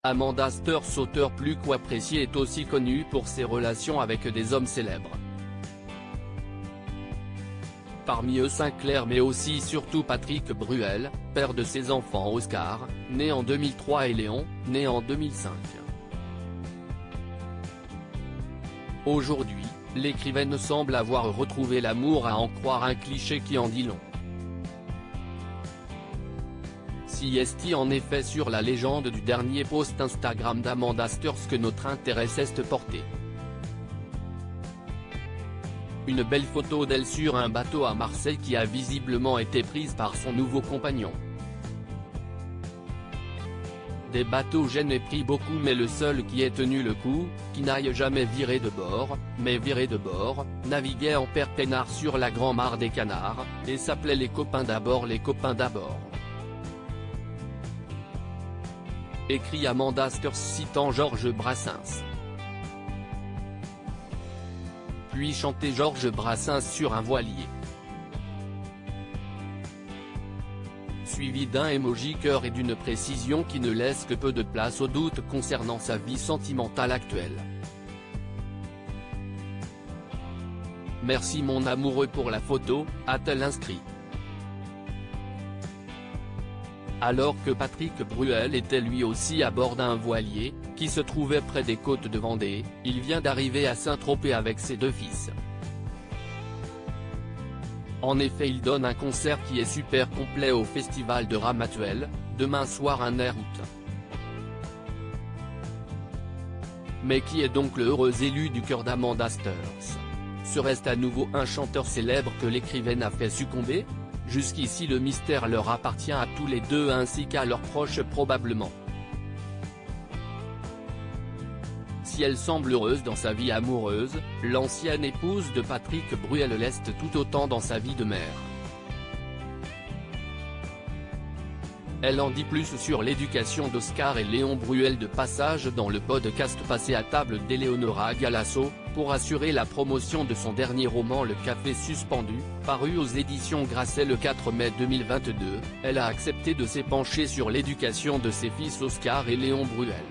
Amanda Steurs, auteure plus qu'appréciée, est aussi connue pour ses relations avec des hommes célèbres. Parmi eux Sinclair mais aussi surtout Patrick Bruel, père de ses enfants Oscar, né en 2003 et Léon, né en 2005. Aujourd'hui, l'écrivaine semble avoir retrouvé l'amour, à en croire un cliché qui en dit long. Si est en effet sur la légende du dernier post Instagram d'Amanda Steurs que notre intérêt s'est porté. Une belle photo d'elle sur un bateau à Marseille qui a visiblement été prise par son nouveau compagnon. Des bateaux j'en ai pris beaucoup mais le seul qui ait tenu le coup, qui n'aille jamais viré de bord, mais viré de bord, naviguait en père peinard sur la Grand Mare des Canards, et s'appelait les copains d'abord, les copains d'abord. Écrit Amanda Steurs citant Georges Brassens. Puis chanter Georges Brassens sur un voilier. Suivi d'un emoji cœur et d'une précision qui ne laisse que peu de place au doute concernant sa vie sentimentale actuelle. Merci mon amoureux pour la photo, a-t-elle inscrit. Alors que Patrick Bruel était lui aussi à bord d'un voilier, qui se trouvait près des côtes de Vendée, il vient d'arriver à Saint-Tropez avec ses deux fils. En effet, il donne un concert qui est super complet au festival de Ramatuelle, demain soir un air août. Mais qui est donc le heureux élu du cœur d'Amanda Steurs? Serait-ce à nouveau un chanteur célèbre que l'écrivaine a fait succomber? Jusqu'ici le mystère leur appartient à tous les deux ainsi qu'à leurs proches probablement. Si elle semble heureuse dans sa vie amoureuse, l'ancienne épouse de Patrick Bruel l'est tout autant dans sa vie de mère. Elle en dit plus sur l'éducation d'Oscar et Léon Bruel de passage dans le podcast Passé à table d'Eleonora Galasso, pour assurer la promotion de son dernier roman Le Café suspendu, paru aux éditions Grasset le 4 mai 2022, elle a accepté de s'épancher sur l'éducation de ses fils Oscar et Léon Bruel.